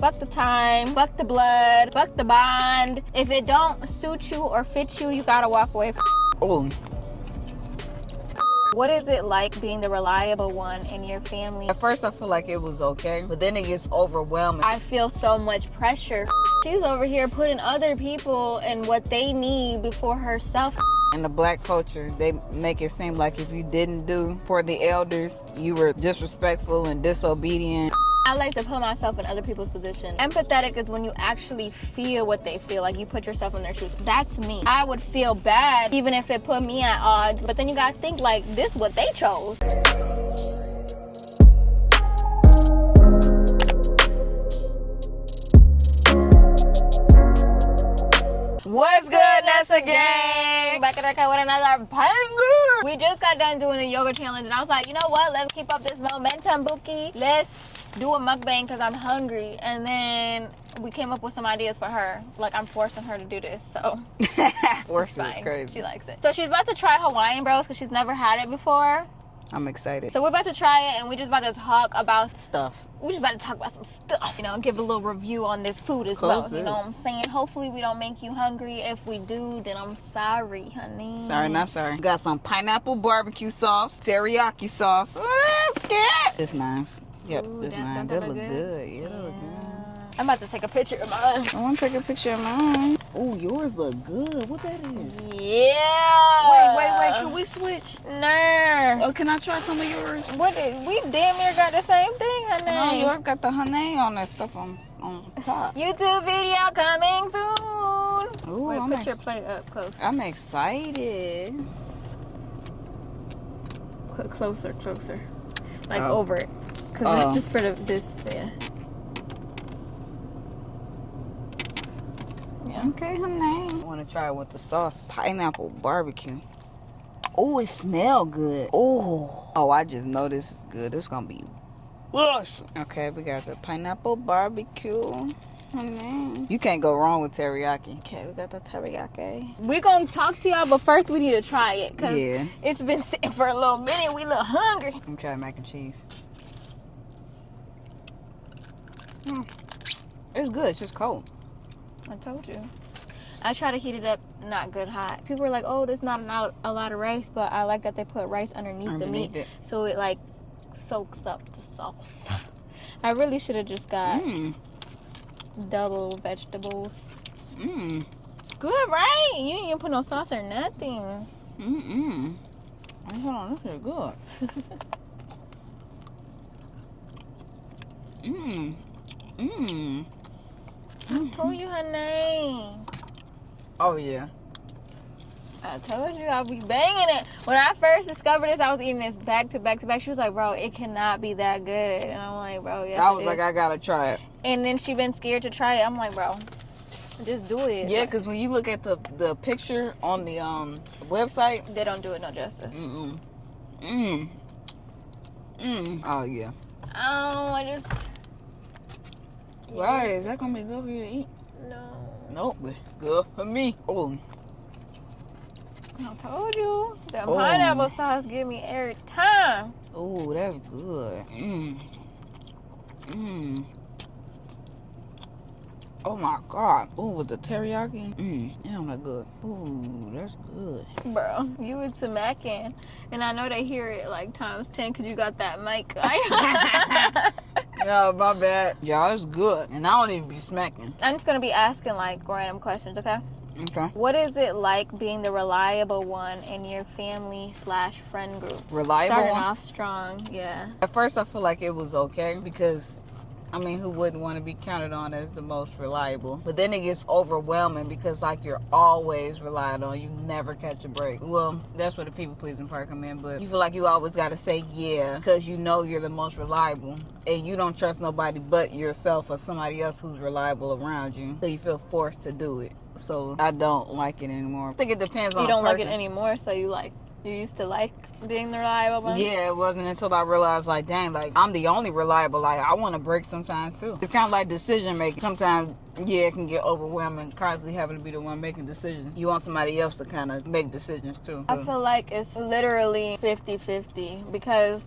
fuck the time, fuck the blood, fuck the bond. If it don't suit you or fit you, you gotta walk away from Oh. What is it like being the reliable one in your family? At first I feel like it was okay, but then it gets overwhelming. I feel so much pressure. She's over here putting other people and what they need before herself. In the black culture, they make it seem like if you didn't do for the elders, you were disrespectful and disobedient. I like to put myself in other people's position. Empathetic is when you actually feel what they feel, like you put yourself in their shoes. That's me. I would feel bad even if it put me at odds, but then you gotta think like this is what they chose. What's good, Nessa Gang? Back at the with another banger. We just got done doing the yoga challenge and I was like, you know what? Let's keep up this momentum, Buki. Let's do a mukbang because I'm hungry. And then we came up with some ideas for her. Like, I'm forcing her to do this, so. Forcing is crazy. She likes it. So she's about to try Hawaiian Bros because she's never had it before. I'm excited. So we're about to try it and we're just about to talk about Stuff. We're just about to talk about some stuff, you know, and give a little review on this food as Close well. You know what I'm saying? Hopefully we don't make you hungry. If we do, then I'm sorry, honey. Sorry, not sorry. Got some pineapple barbecue sauce, teriyaki sauce. This mine's. Yep, Ooh, this mine. That look good. Yeah, that look good. I'm about to take a picture of mine. I want to take a picture of mine. Oh, yours look good. What that is? Yeah. Wait. Can we switch? Nah. Oh, can I try some of yours? What? We damn near got the same thing, honey. No, yours got the honey on that stuff on top. YouTube video coming soon. Ooh, Wait, put your plate up close. I'm excited. Closer. Like Oh. over it. Because this is for yeah. Okay, honey. I want to try it with the sauce. Pineapple barbecue. Oh, it smells good. Oh, I just know this is good. It's going to be awesome. Okay, we got the pineapple barbecue. Honey. You can't go wrong with teriyaki. Okay, we got the teriyaki. We're going to talk to y'all, but first we need to try it. Because Yeah. it's been sitting for a little minute. We a little hungry. Okay, mac and cheese. It's good. It's just cold. I told you. I try to heat it up not good hot. People are like, oh, there's not a lot of rice, but I like that they put rice underneath the meat. So it like soaks up the sauce. I really should have just got double vegetables. Good, right? You didn't even put no sauce or nothing. Hold on, this is good. I told you her name. Oh, yeah. I told you I'll be banging it. When I first discovered this, I was eating this back to back to back. She was like, bro, it cannot be that good. And I'm like, bro, yes, I was like, I gotta try it. And then she been scared to try it. I'm like, bro, just do it. Yeah, because when you look at the picture on the website, They don't do it no justice. Oh, yeah. Oh, I just... Right, is that gonna be good for you to eat? No. Nope, but good for me. Oh. I told you. The pineapple sauce give me every time. Oh, that's good. Oh my God. Oh, with the teriyaki. Damn, that's good. Oh, that's good. Bro, you was smacking. And I know they hear it like times 10 because you got that mic. No, my bad. Y'all, it's good. And I don't even be smacking. I'm just going to be asking like random questions, okay? Okay. What is it like being the reliable one in your family/friend group? Reliable Starting one? off strong, yeah. At first, I feel like it was okay because, I mean, who wouldn't want to be counted on as the most reliable? But then it gets overwhelming because, like, you're always relied on. You never catch a break. Well, that's where the people-pleasing part come in. But you feel like you always got to say yeah because you know you're the most reliable. And you don't trust nobody but yourself or somebody else who's reliable around you. So you feel forced to do it. So I don't like it anymore. I think it depends on You don't the like person. it anymore, so you used to like being the reliable one? Yeah, it wasn't until I realized, like, dang, like, I'm the only reliable. Like, I want to break sometimes, too. It's kind of like decision making. Sometimes, yeah, it can get overwhelming, constantly having to be the one making decisions. You want somebody else to kind of make decisions, too. I feel like it's literally 50-50 because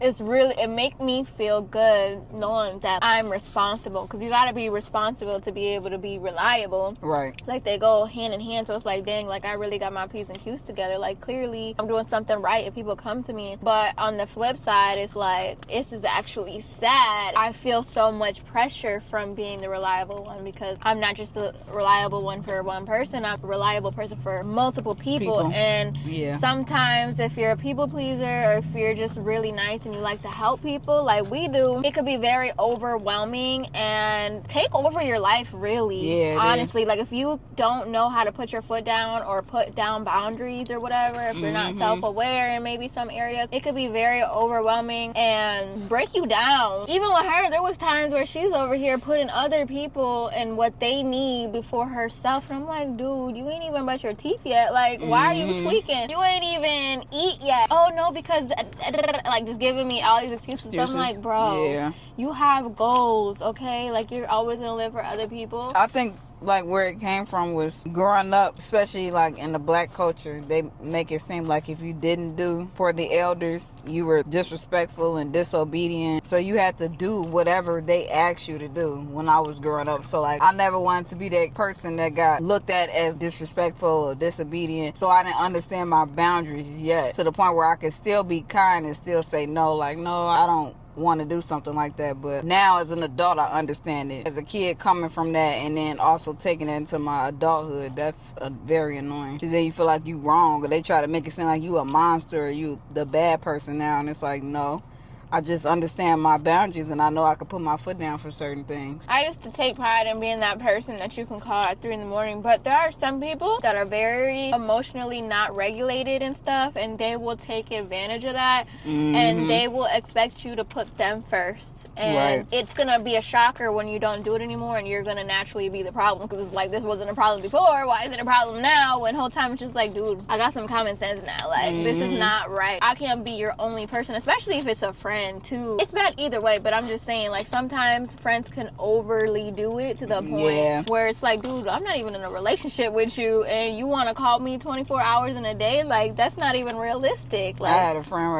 it make me feel good knowing that I'm responsible, because you gotta be responsible to be able to be reliable. Right. Like, they go hand in hand. So it's like, dang, like, I really got my P's and Q's together. Like, clearly I'm doing something right if people come to me. But on the flip side, it's like, this is actually sad. I feel so much pressure from being the reliable one, because I'm not just the reliable one for one person. I'm a reliable person for multiple people. And sometimes if you're a people pleaser, or if you're just really nice and you like to help people like we do, it could be very overwhelming and take over your life, really. Yeah, honestly, like, if you don't know how to put your foot down or put down boundaries or whatever, if you're not self-aware in maybe some areas, it could be very overwhelming and break you down. Even with her, there was times where she's over here putting other people and what they need before herself, and I'm like, dude, you ain't even brushed your teeth yet. Like, why are you tweaking? You ain't even eat yet. Oh no, because like, just giving me all these excuses. I'm like, bro, you have goals, okay? Like, you're always gonna live for other people. I think, like, where it came from was growing up, especially like in the black culture, they make it seem like if you didn't do for the elders, you were disrespectful and disobedient. So you had to do whatever they asked you to do when I was growing up. So, like, I never wanted to be that person that got looked at as disrespectful or disobedient. So I didn't understand my boundaries yet, to the point where I could still be kind and still say no. Like, no, I don't want to do something like that. But now as an adult, I understand it. As a kid, coming from that and then also taking it into my adulthood, that's very annoying. Because then you feel like you wrong, or they try to make it seem like you a monster, or you the bad person now, and it's like, no, I just understand my boundaries, and I know I can put my foot down for certain things. I used to take pride in being that person that you can call at 3 a.m, but there are some people that are very emotionally not regulated and stuff, and they will take advantage of that, and they will expect you to put them first. And it's gonna be a shocker when you don't do it anymore, and you're gonna naturally be the problem, because it's like, this wasn't a problem before, why is it a problem now? When the whole time it's just like, dude, I got some common sense now. Like, this is not right. I can't be your only person, especially if it's a friend too. It's bad either way, but I'm just saying, like, sometimes friends can overly do it to the point where it's like, dude, I'm not even in a relationship with you, and you want to call me 24 hours in a day? Like, that's not even realistic. Like, I had a friend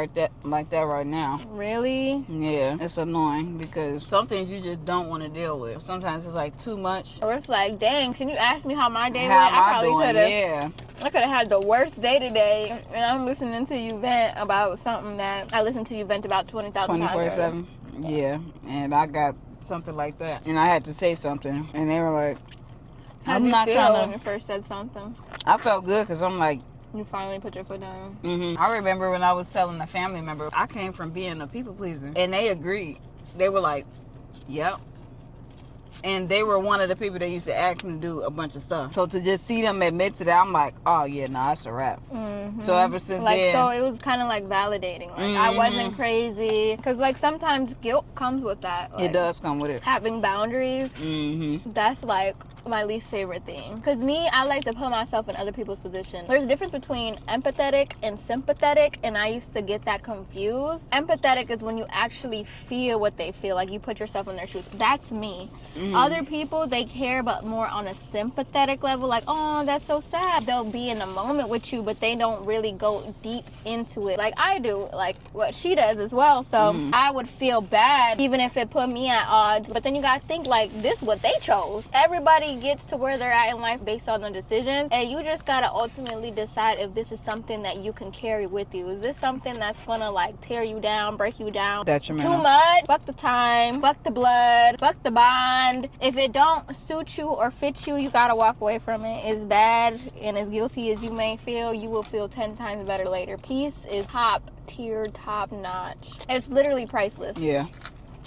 like that right now. Really? Yeah, it's annoying, because some things you just don't want to deal with. Sometimes it's like too much. Or it's like, dang, can you ask me how my day went? I probably could have. I could have had the worst day today, and I'm listening to you vent about something that I listened to you vent about 20,000 times. 24/7. Yeah, and I got something like that, and I had to say something, and they were like, "I'm not trying to." When you first said something, I felt good, because I'm like, you finally put your foot down. I remember when I was telling a family member, I came from being a people pleaser, and they agreed. They were like, "Yep." And they were one of the people that used to ask me to do a bunch of stuff. So to just see them admit to that, I'm like, oh yeah, no, that's a wrap. So ever since then, so it was kind of like validating. Like, I wasn't crazy. Because, like, sometimes guilt comes with that. Like, it does come with it. Having boundaries, that's like my least favorite thing. Because me, I like to put myself in other people's position. There's a difference between empathetic and sympathetic, and I used to get that confused. Empathetic is when you actually feel what they feel, like you put yourself in their shoes. That's me. Other people, they care, but more on a sympathetic level, like, oh, that's so sad. They'll be in the moment with you, but they don't really go deep into it like I do, like what she does as well. So I would feel bad even if it put me at odds. But then you gotta think, like, this is what they chose. Everybody gets to where they're at in life based on the decisions, and you just gotta ultimately decide if this is something that you can carry with you. Is this something that's gonna, like, tear you down, break you down too much? Fuck the time, fuck the blood, fuck the bond. If it don't suit you or fit you, you gotta walk away from it. It's bad, and as guilty as you may feel, you will feel 10 times better later. Peace is top tier, top notch. It's literally priceless. Yeah,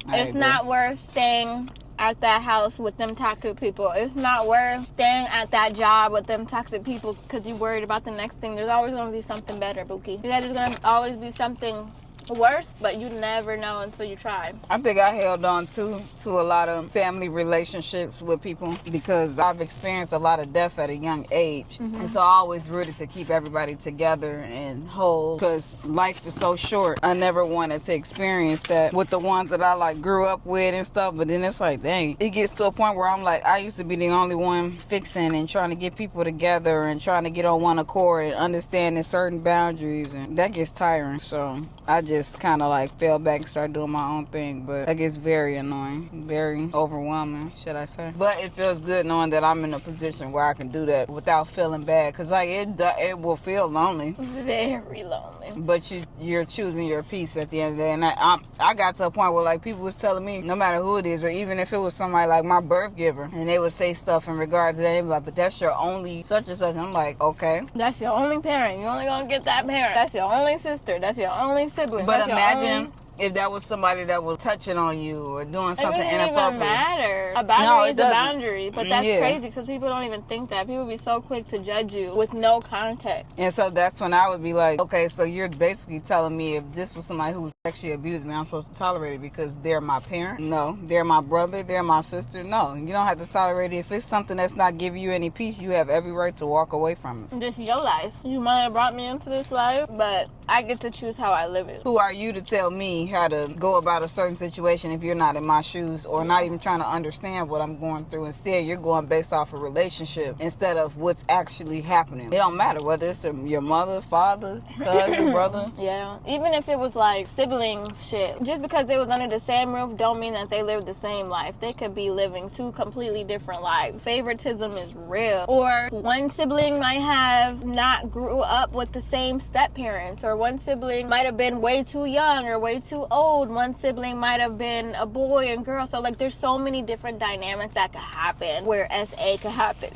it's not worth staying at that house with them toxic people. It's not worth staying at that job with them toxic people because you're worried about the next thing. There's always going to be something better, Bookie. There's going to always be something worse, but you never know until you try. I think I held on to a lot of family relationships with people because I've experienced a lot of death at a young age. And so I always rooted to keep everybody together and whole because life is so short. I never wanted to experience that with the ones that I like grew up with and stuff, but then it's like, dang, it gets to a point where I'm like, I used to be the only one fixing and trying to get people together and trying to get on one accord and understanding certain boundaries, and that gets tiring. So I just just kind of like fell back and started doing my own thing. But that gets very annoying, very overwhelming, should I say. But it feels good knowing that I'm in a position where I can do that without feeling bad, because like it will feel lonely, very lonely, but you're choosing your peace at the end of the day. And I got to a point where like people was telling me, no matter who it is, or even if it was somebody like my birth giver, and they would say stuff in regards to that, they'd be like, but that's your only such and such. And I'm like, okay, that's your only parent, you only gonna get that parent, that's your only sister, that's your only sibling. But imagine if that was somebody that was touching on you or doing something inappropriate. It doesn't even matter. A boundary is a boundary. But that's crazy because people don't even think that. People be so quick to judge you with no context. And so that's when I would be like, okay, so you're basically telling me if this was somebody who was sexually abused me, I'm supposed to tolerate it because they're my parent? No. They're my brother? They're my sister? No. You don't have to tolerate it. If it's something that's not giving you any peace, you have every right to walk away from it. This is your life. You might have brought me into this life, but I get to choose how I live it. Who are you to tell me how to go about a certain situation if you're not in my shoes or not even trying to understand what I'm going through? Instead, you're going based off a relationship instead of what's actually happening. It don't matter whether it's your mother, father, cousin, brother. Yeah. Even if it was like siblings shit. Just because they was under the same roof don't mean that they lived the same life. They could be living two completely different lives. Favoritism is real. Or one sibling might have not grew up with the same step parents, or one sibling might have been way too young or way too old. One sibling might have been a boy and girl. So like there's so many different dynamics that could happen where SA could happen.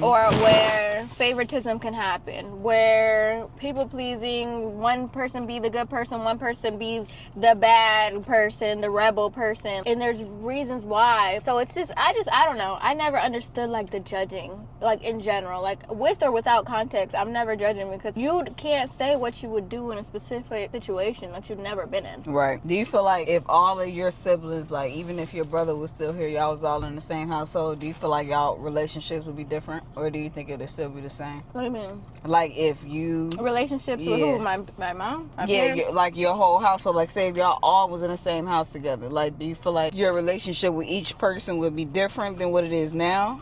Or where favoritism can happen, where people pleasing, one person be the good person, one person be the bad person, the rebel person, and there's reasons why. So it's just I don't know, I never understood like the judging, like in general, like with or without context. I'm never judging because you can't say what you would do in a specific situation that you've never been in. Right. Do you feel like if all of your siblings, like even if your brother was still here, y'all was all in the same household, do you feel like y'all relationships would be different? Or do you think it'll still be the same? What do you mean? Like if you... Relationships with who? My mom? My parents? Like your whole household. Like say if y'all all was in the same house together. Like do you feel like your relationship with each person would be different than what it is now?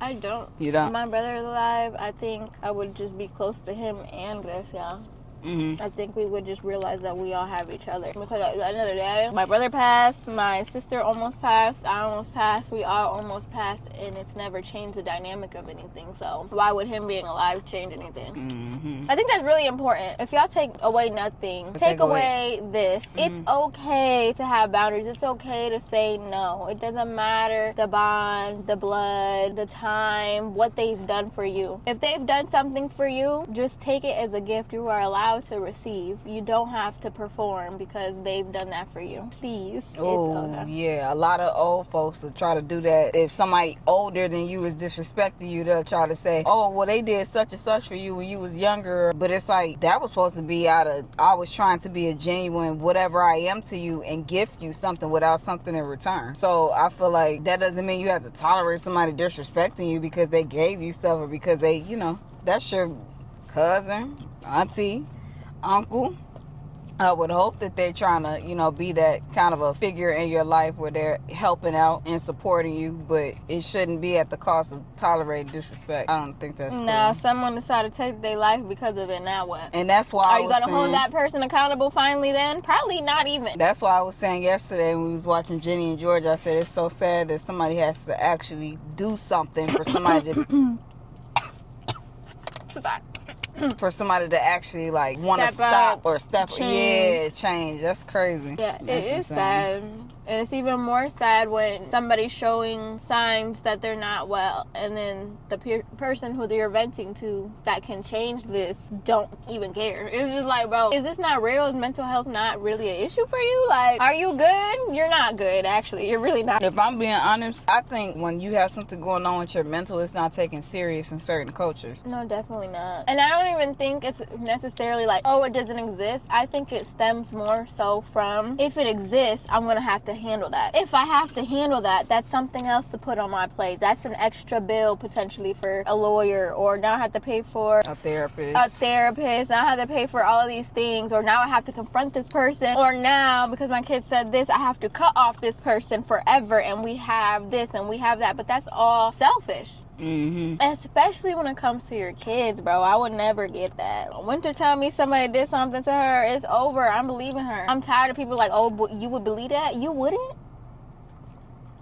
I don't. You don't? If my brother is alive, I think I would just be close to him and Gracia. I think we would just realize that we all have each other. Because at the end of the day, my brother passed, my sister almost passed, I almost passed, we all almost passed, and it's never changed the dynamic of anything. So why would him being alive change anything? I think that's really important. If y'all take away nothing, take away this. It's okay to have boundaries. It's okay to say no. It doesn't matter the bond, the blood, the time, what they've done for you. If they've done something for you, just take it as a gift. You are allowed to receive. You don't have to perform because they've done that for you. Please. Oh, okay. Yeah. A lot of old folks will try to do that. If somebody older than you is disrespecting you, they'll try to say, oh, well, they did such and such for you when you was younger. But it's like, that was supposed to be out of, I was trying to be a genuine whatever I am to you and gift you something without something in return. So I feel like that doesn't mean you have to tolerate somebody disrespecting you because they gave you stuff or because they, that's your cousin, auntie, uncle. I would hope that they're trying to, be that kind of a figure in your life where they're helping out and supporting you, but it shouldn't be at the cost of tolerating disrespect. I don't think that's cool. Someone decided to take their life because of it, now what? And that's why Are you going to hold that person accountable finally then? Probably not even. That's why I was saying yesterday when we was watching Jenny and George, I said it's so sad that somebody has to actually do something for somebody to... for somebody to actually want to stop or step change. That's crazy. Yeah, it is sad. And it's even more sad when somebody's showing signs that they're not well, and then the person who they're venting to that can change this don't even care. It's just like, bro, is this not real? Is mental health not really an issue for you? Like, are you good? You're not good, actually. You're really not. If I'm being honest, I think when you have something going on with your mental, it's not taken serious in certain cultures. No, definitely not. And I don't even think it's necessarily like, oh, it doesn't exist. I think it stems more so from, if it exists, I'm going to have to handle that. If I have to handle that, that's something else to put on my plate. That's an extra bill potentially for a lawyer, or now I have to pay for a therapist. Now I have to pay for all of these things, or now I have to confront this person, or now because my kid said this, I have to cut off this person forever, and we have this and we have that. But that's all selfish. Especially when it comes to your kids, bro. I would never get that. Winter tell me somebody did something to her, it's over. I'm believing her. I'm tired of people like, oh, you would believe that? You wouldn't?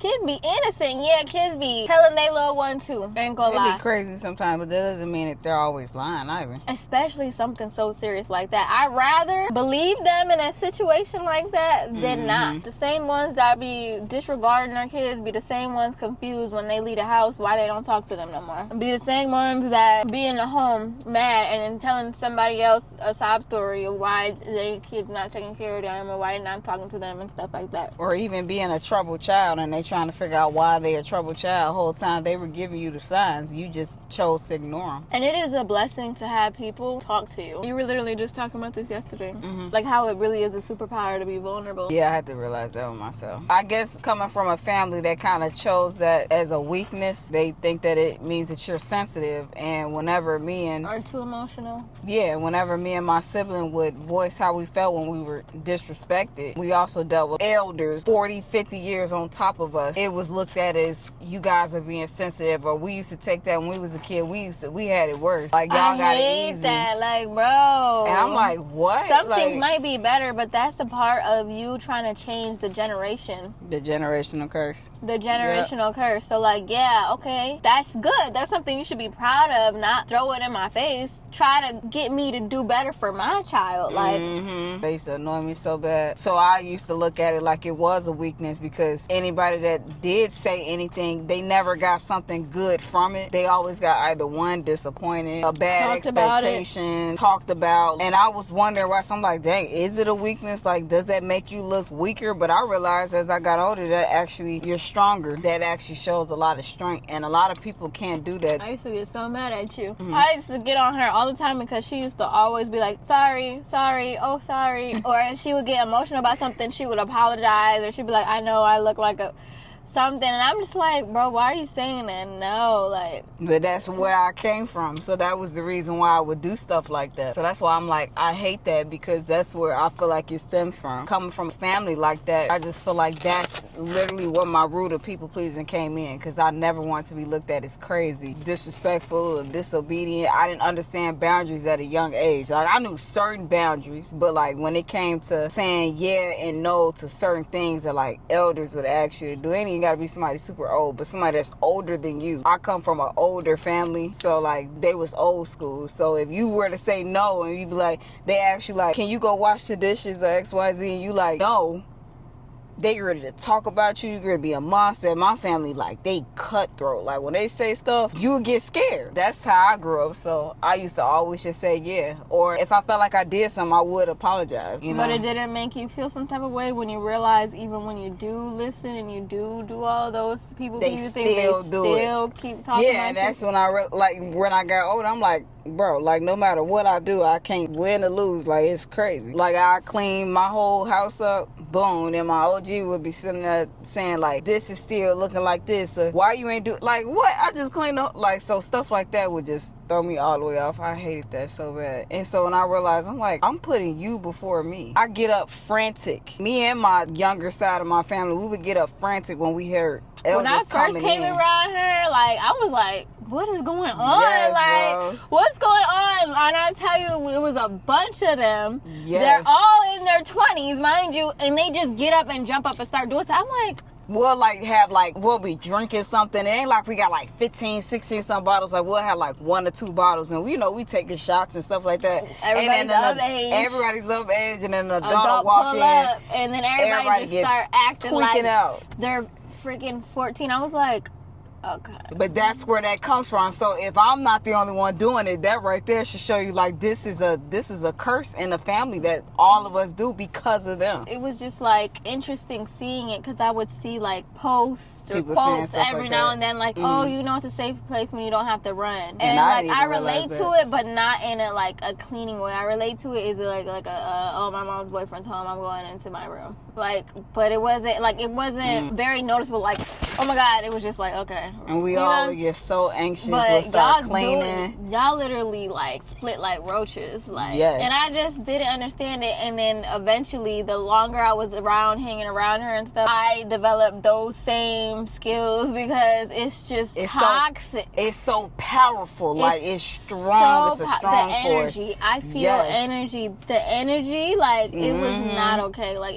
Kids be innocent. Yeah, kids be telling they little one too. Ain't gonna lie. They be crazy sometimes, but that doesn't mean that they're always lying either. Especially something so serious like that. I'd rather believe them in a situation like that than not. The same ones that be disregarding their kids be the same ones confused when they leave the house why they don't talk to them no more. Be the same ones that be in the home mad and then telling somebody else a sob story of why their kids not taking care of them or why they're not talking to them and stuff like that. Or even being a troubled child and they trying to figure out why they're a troubled child. The whole time they were giving you the signs, you just chose to ignore them. And it is a blessing to have people talk to you. You were literally just talking about this yesterday. Like how it really is a superpower to be vulnerable. Yeah, I had to realize that with myself. I guess coming from a family that kind of chose that as a weakness, they think that it means that you're sensitive. And whenever me and... Or too emotional. Yeah, whenever me and my sibling would voice how we felt when we were disrespected, we also dealt with elders 40, 50 years on top of us. It was looked at as you guys are being sensitive, or we used to take that when we was a kid. We had it worse. Like y'all got it easy. That, like, bro. And I'm like, what? Some like, things might be better, but that's a part of you trying to change the generation. The generational curse. The generational curse. So like, yeah, okay, that's good. That's something you should be proud of. Not throw it in my face. Try to get me to do better for my child. Like, they used to annoy me so bad. So I used to look at it like it was a weakness, because anybody that did say anything, they never got something good from it. They always got either one, disappointed, a bad expectation, talked about. And I was wondering why. So I'm like, dang, is it a weakness? Like, does that make you look weaker? But I realized as I got older that actually you're stronger. That actually shows a lot of strength, and a lot of people can't do that. I used to get so mad at you. I used to get on her all the time because she used to always be like, sorry, oh, sorry. Or if she would get emotional about something, she would apologize, or she'd be like, I know I look like a something, and I'm just like, bro, why are you saying that? No, like. But that's where I came from, so that was the reason why I would do stuff like that. So that's why I'm like, I hate that, because that's where I feel like it stems from. Coming from a family like that, I just feel like that's literally where my root of people pleasing came in, because I never wanted to be looked at as crazy, disrespectful, or disobedient. I didn't understand boundaries at a young age. Like, I knew certain boundaries, but like when it came to saying yeah and no to certain things that like elders would ask you to do, you gotta be somebody super old, but somebody that's older than you. I come from an older family, so like they was old school. So if you were to say no and you be like, they ask you like, can you go wash the dishes or XYZ, and you like, no, they ready to talk about you. You're gonna be a monster. My family, like, they cutthroat. Like, when they say stuff, you get scared. That's how I grew up. So I used to always just say yeah. Or if I felt like I did something, I would apologize. You know? But it didn't make you feel some type of way when you realize even when you do listen and you do all those people they still keep talking. Yeah, and that's when when I got older, I'm like, bro, like, no matter what I do, I can't win or lose. Like, it's crazy. Like, I clean my whole house up, boom, and my OG would be sitting there saying, like, this is still looking like this, or why you ain't do, like, what? I just cleaned up. Like, so stuff like that would just throw me all the way off. I hated that so bad. And so when I realized, I'm like, I'm putting you before me. I get up frantic. Me and my younger side of my family, we would get up frantic when we heard elders coming in. When I first came around her, like, I was like, what is going on? Yes, like, bro. What's going on? And I tell you, it was a bunch of them. Yes. They're all in their 20s, mind you, and they just get up and jump up and start doing stuff. I'm like, we'll we'll be drinking something. It ain't like we got like 15, 16 some bottles. Like, we'll have like 1 or 2 bottles, and we taking shots and stuff like that. Everybody's of age. Everybody's of age, and then an adult walk in, up, and then everybody just start acting like out. They're freaking 14. I was like, okay. But that's where that comes from. So if I'm not the only one doing it, that right there should show you, like, this is a curse in the family that all of us do because of them. It was just like interesting seeing it, because I would see like posts or people quotes every like now that. and then, like, oh, you know, it's a safe place when you don't have to run. And like I relate to it, but not in a like a cleaning way. I relate to it is like a oh, my mom's boyfriend's home, I'm going into my room. Like, but it wasn't very noticeable. Like, Oh my God, it was just like, okay. And we all would get so anxious. We'll start cleaning. Y'all literally like split like roaches. Like, yes. And I just didn't understand it. And then eventually, the longer I was around, hanging around her and stuff, I developed those same skills because it's just toxic. It's so powerful. Like, it's strong. It's a strong force. The energy. I feel energy. The energy, like, it was not okay. Like,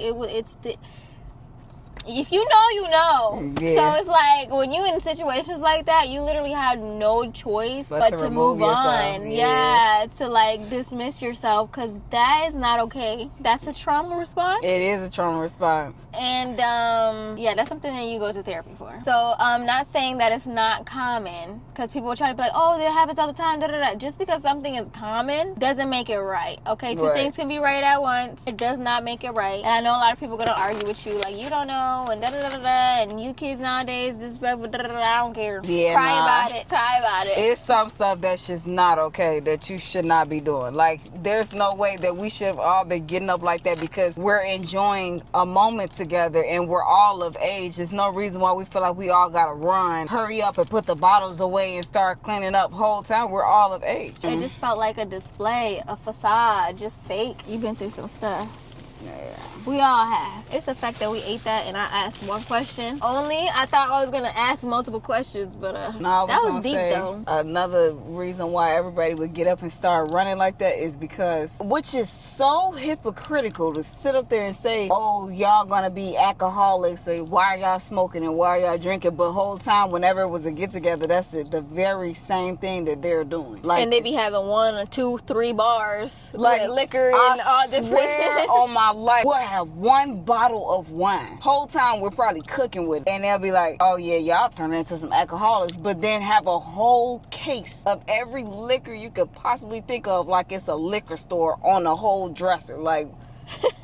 if you know, you know. Yeah. So it's like when you in situations like that, you literally have no choice but to move on. Yeah, to like dismiss yourself because that is not okay. That's a trauma response. It is a trauma response. And that's something that you go to therapy for. So I'm not saying that it's not common because people will try to be like, oh, that happens all the time. Da, da, da. Just because something is common doesn't make it right. Okay, two things can be right at once. It does not make it right. And I know a lot of people are gonna argue with you like, you don't know. And da da da da da, and you kids nowadays disrespectful. Da da da. I don't care. Yeah, Cry about it. It's some stuff that's just not okay that you should not be doing. Like, there's no way that we should have all been getting up like that because we're enjoying a moment together and we're all of age. There's no reason why we feel like we all gotta run, hurry up, and put the bottles away and start cleaning up. Whole time we're all of age. It just felt like a display, a facade, just fake. You've been through some stuff. Yeah. We all have. It's the fact that we ate that and I asked one question only. I thought I was gonna ask multiple questions, but that was deep though. Another reason why everybody would get up and start running like that is because, which is so hypocritical to sit up there and say, oh, y'all gonna be alcoholics, or why are y'all smoking and why are y'all drinking, but whole time whenever it was a get together, that's it, the very same thing that they're doing. Like, and they be having 1 or 2, 3 bars like with liquor and all different. On my life, we'll have 1 bottle of wine. Whole time we're probably cooking with it. And they'll be like, oh yeah, y'all turn into some alcoholics. But then have a whole case of every liquor you could possibly think of, like it's a liquor store on a whole dresser. Like,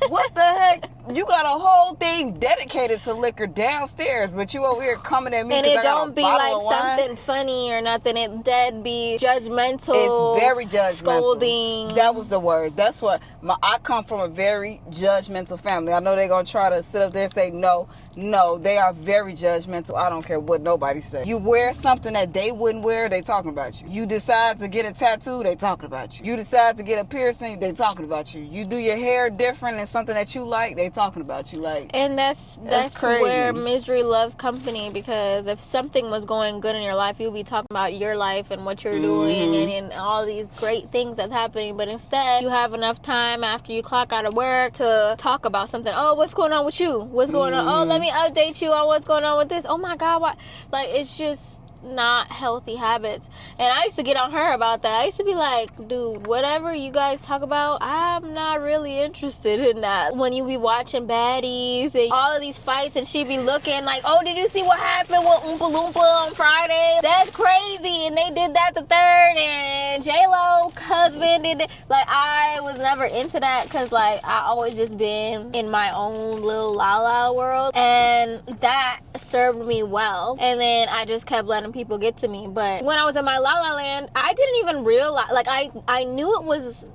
what the heck? You got a whole thing dedicated to liquor downstairs, but you over here coming at me. And it don't be like something funny or nothing. It dead be judgmental. It's very judgmental. Scolding. That was the word. That's what I come from, a very judgmental family. I know they're gonna try to sit up there and say no. They are very judgmental. I don't care what nobody says. You wear something that they wouldn't wear, they talking about you. You decide to get a tattoo, they talking about you. You decide to get a piercing, they talking about you. You do your hair different and something that you like, they talking about you. Like, and that's crazy. Where misery loves company, because if something was going good in your life, you'll be talking about your life and what you're doing and all these great things that's happening. But instead, you have enough time after you clock out of work to talk about something. Oh, what's going on with you? What's going on? Oh, let me update you on what's going on with this. Oh my God, why? Like, it's just not healthy habits. And I used to get on her about that. I used to be like, dude, whatever you guys talk about, I'm not really interested in that. When you be watching baddies and all of these fights and she be looking like, oh, did you see what happened with Oompa Loompa on Friday? That's crazy. And they did that the 3rd, and J-Lo husband did it. Like, I was never into that because, like, I always just been in my own little la-la world, and that served me well. And then I just kept letting people get to me. But when I was in my la la land, I didn't even realize, like, I knew it was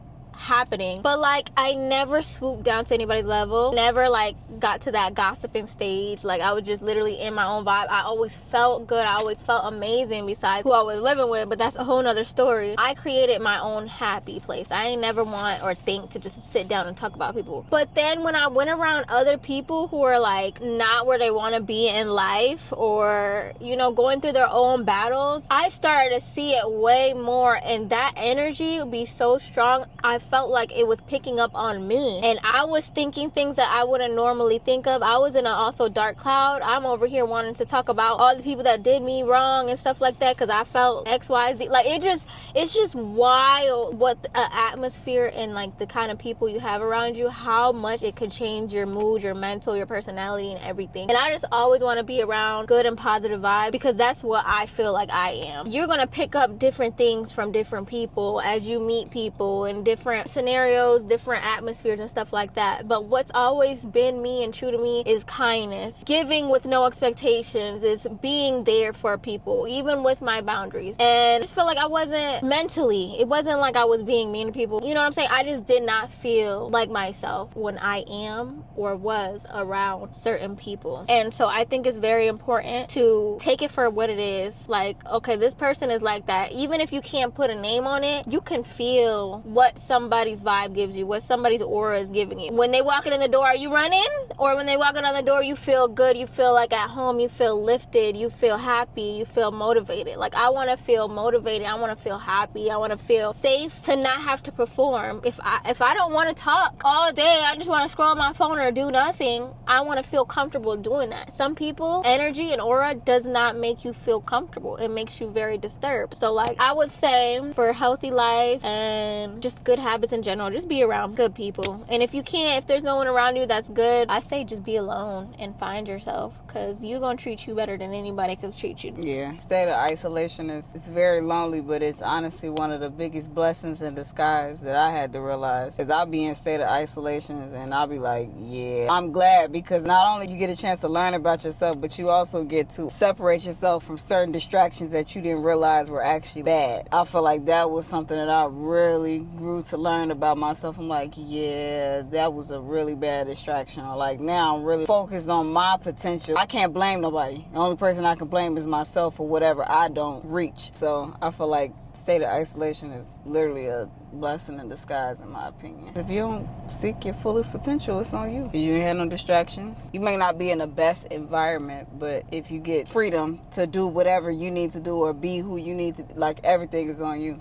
happening, but like I never swooped down to anybody's level, never like got to that gossiping stage. Like, I was just literally in my own vibe. I always felt good, I always felt amazing besides who I was living with, but that's a whole nother story. I created my own happy place. I ain't never want or think to just sit down and talk about people. But then when I went around other people who are like not where they want to be in life, or you know, going through their own battles, I started to see it way more, and that energy would be so strong. I felt like it was picking up on me, and I was thinking things that I wouldn't normally think of. I was in an also dark cloud. I'm over here wanting to talk about all the people that did me wrong and stuff like that because I felt XYZ. Like, it's just wild what the atmosphere and like the kind of people you have around you, how much it could change your mood, your mental, your personality, and everything. And I just always want to be around good and positive vibes because that's what I feel like I am. You're gonna pick up different things from different people as you meet people and different different scenarios, different atmospheres and stuff like that. But what's always been me and true to me is kindness. Giving with no expectations, is being there for people, even with my boundaries. And I just feel like I wasn't mentally, it wasn't like I was being mean to people. You know what I'm saying? I just did not feel like myself when I am or was around certain people. And so I think it's very important to take it for what it is. Like, okay, this person is like that. Even if you can't put a name on it, you can feel what somebody's vibe gives you, what somebody's aura is giving you. When they walk in the door, are you running? Or when they walk in on the door, you feel good, you feel like at home, you feel lifted, you feel happy, you feel motivated. Like, I want to feel motivated, I want to feel happy, I want to feel safe to not have to perform. If I don't want to talk all day, I just want to scroll my phone or do nothing, I want to feel comfortable doing that. Some people, energy and aura does not make you feel comfortable. It makes you very disturbed. So like, I would say for a healthy life and just good habits in general, just be around good people. And if you can't, if there's no one around you that's good, I say just be alone and find yourself, because you're gonna treat you better than anybody could treat you. Yeah, state of isolation it's very lonely, but it's honestly one of the biggest blessings in disguise that I had to realize. Because I'll be in state of isolation and I'll be like, yeah, I'm glad, because not only you get a chance to learn about yourself, but you also get to separate yourself from certain distractions that you didn't realize were actually bad. I feel like that was something that I really grew to learn about myself. I'm like, yeah, that was a really bad distraction. Or like, now I'm really focused on my potential. I can't blame nobody. The only person I can blame is myself for whatever I don't reach. So I feel like state of isolation is literally a blessing in disguise, in my opinion. If you don't seek your fullest potential, it's on you. If you ain't had no distractions, you may not be in the best environment, but if you get freedom to do whatever you need to do or be who you need to be, like, everything is on you.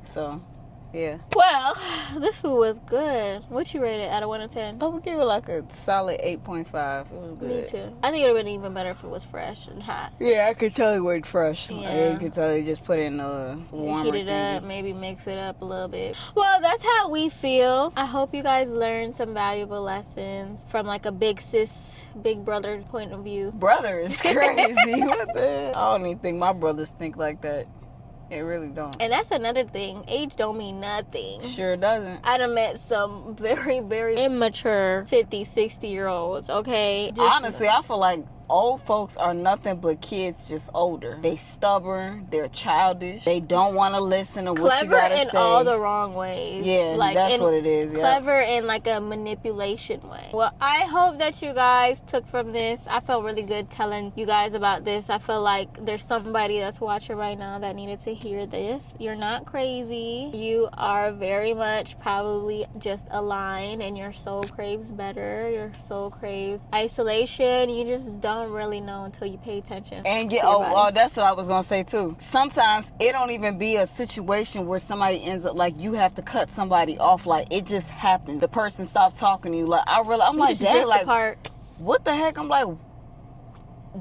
So yeah. Well, this food was good. What you rate it out of 1 to 10? I would give it like a solid 8.5. It was good. Me too. I think it would have been even better if it was fresh and hot. Yeah, I could tell it wasn't fresh. Yeah. You could tell it just put it in a warmer Heat it up, maybe mix it up a little bit. Well, that's how we feel. I hope you guys learned some valuable lessons from like a big sis, big brother point of view. Brother is crazy. What the hell? I don't even think my brothers think like that. It really don't. And that's another thing. Age don't mean nothing. Sure doesn't. I done met some very, very immature 50, 60-year-olds, okay? Honestly, I feel like old folks are nothing but kids, just older. They stubborn, they're childish, they don't want to listen to what you gotta say. Clever in all the wrong ways. Yeah, like, that's what it is. Clever in like a manipulation way. Well, I hope that you guys took from this. I felt really good telling you guys about this. I feel like there's somebody that's watching right now that needed to hear this. You're not crazy. You are very much probably just aligned, and your soul craves better. Your soul craves isolation. You just don't really know until you pay attention. And that's what I was gonna say too. Sometimes it don't even be a situation where somebody ends up like you have to cut somebody off. Like, it just happens. The person stopped talking to you. Like, I'm like, dang, like, what the heck? I'm like,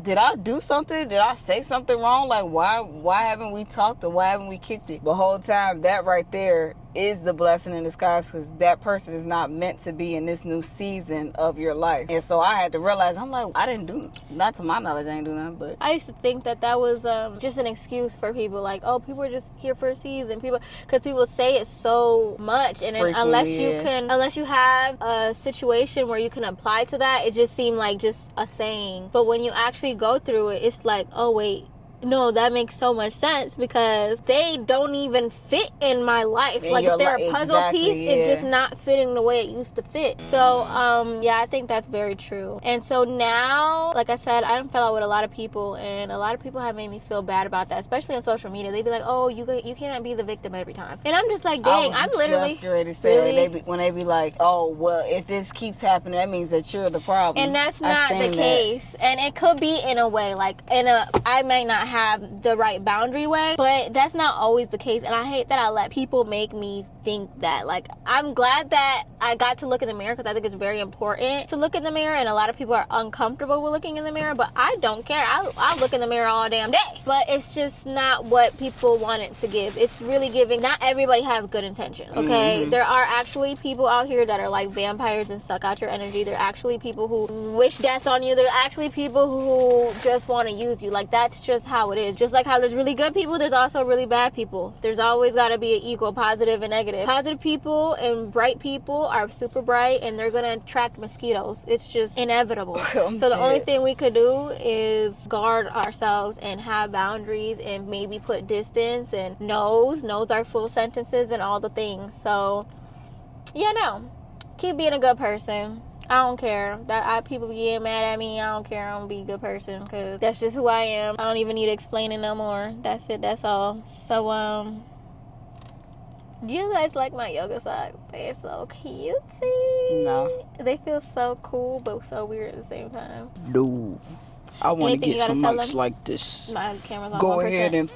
did I do something? Did I say something wrong? Like, why haven't we talked, or why haven't we kicked it? The whole time, that right there is the blessing in disguise, because that person is not meant to be in this new season of your life. And so I had to realize, I'm like, I didn't do, not to my knowledge, I ain't do nothing. But I used to think that was just an excuse for people, like, oh, people are just here for a season, because people say it so much, and then unless you have a situation where you can apply to that, it just seemed like just a saying. But when you actually go through it, it's like, oh wait, no, that makes so much sense, because they don't even fit in my life. Like, if they're a puzzle piece, it's just not fitting the way it used to fit. So, yeah, I think that's very true. And so now, like I said, I fell out with a lot of people, and a lot of people have made me feel bad about that, especially on social media. They'd be like, oh, you cannot be the victim every time. And I'm just like, dang, I'm literally just ready to say really? When they be like, oh, well, if this keeps happening, that means that you're the problem. And that's not the case. And it could be in a way, like, I may not have the right boundary way, but that's not always the case. And I hate that I let people make me think that. Like, I'm glad that I got to look in the mirror, because I think it's very important to look in the mirror, and a lot of people are uncomfortable with looking in the mirror, but I don't care. I'll look in the mirror all damn day. But it's just not what people want it to give. It's really giving. Not everybody have good intentions, okay? There are actually people out here that are like vampires and suck out your energy. There are actually people who wish death on you. There are actually people who just want to use you. Like, that's just how how it is. Just like how there's really good people, there's also really bad people. There's always got to be an equal positive and negative. Positive people and bright people are super bright, and they're gonna attract mosquitoes. It's just inevitable. So the only thing we could do is guard ourselves and have boundaries and maybe put distance and no's are full sentences and all the things. So yeah, no, keep being a good person. I don't care that people be getting mad at me. I don't care. I'm gonna be a good person because that's just who I am. I don't even need to explain it no more. That's it. That's all. So do you guys like my yoga socks? They're so cutesy. No. They feel so cool but so weird at the same time. No. I want to get some mics like this. My camera's on Go 1%. ahead and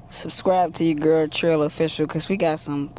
subscribe to your girl Trill Official, because we got some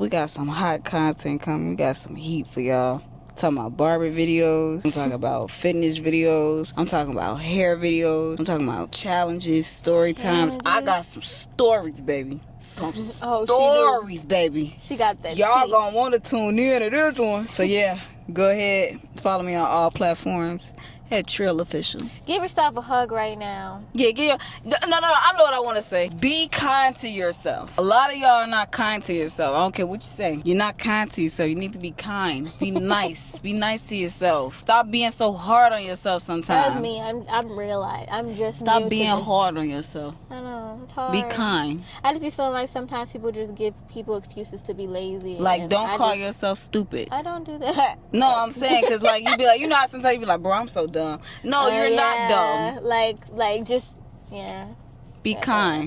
hot content coming. We got some heat for y'all. I'm talking about barber videos. I'm talking about fitness videos. I'm talking about hair videos. I'm talking about challenges, story times. I got some stories, baby. Some stories, baby. She got that. Y'all gonna want to tune in to this one. So yeah, go ahead. Follow me on all platforms at Trill Official. Give yourself a hug right now. Yeah, no, I know what I want to say. Be kind to yourself. A lot of y'all are not kind to yourself. I don't care what you say. You're not kind to yourself. You need to be kind. Be nice. Be nice to yourself. Stop being so hard on yourself sometimes. That's me. I'm realized. I'm just Stop being hard on yourself. I know. It's hard. Be kind. I just be feeling like sometimes people just give people excuses to be lazy. Like, don't call yourself stupid. I don't do that. No, I'm saying, because, like, you be like, you know how sometimes you be like, bro, I'm so dumb. No, you're not dumb. Like, just, yeah. Be kind.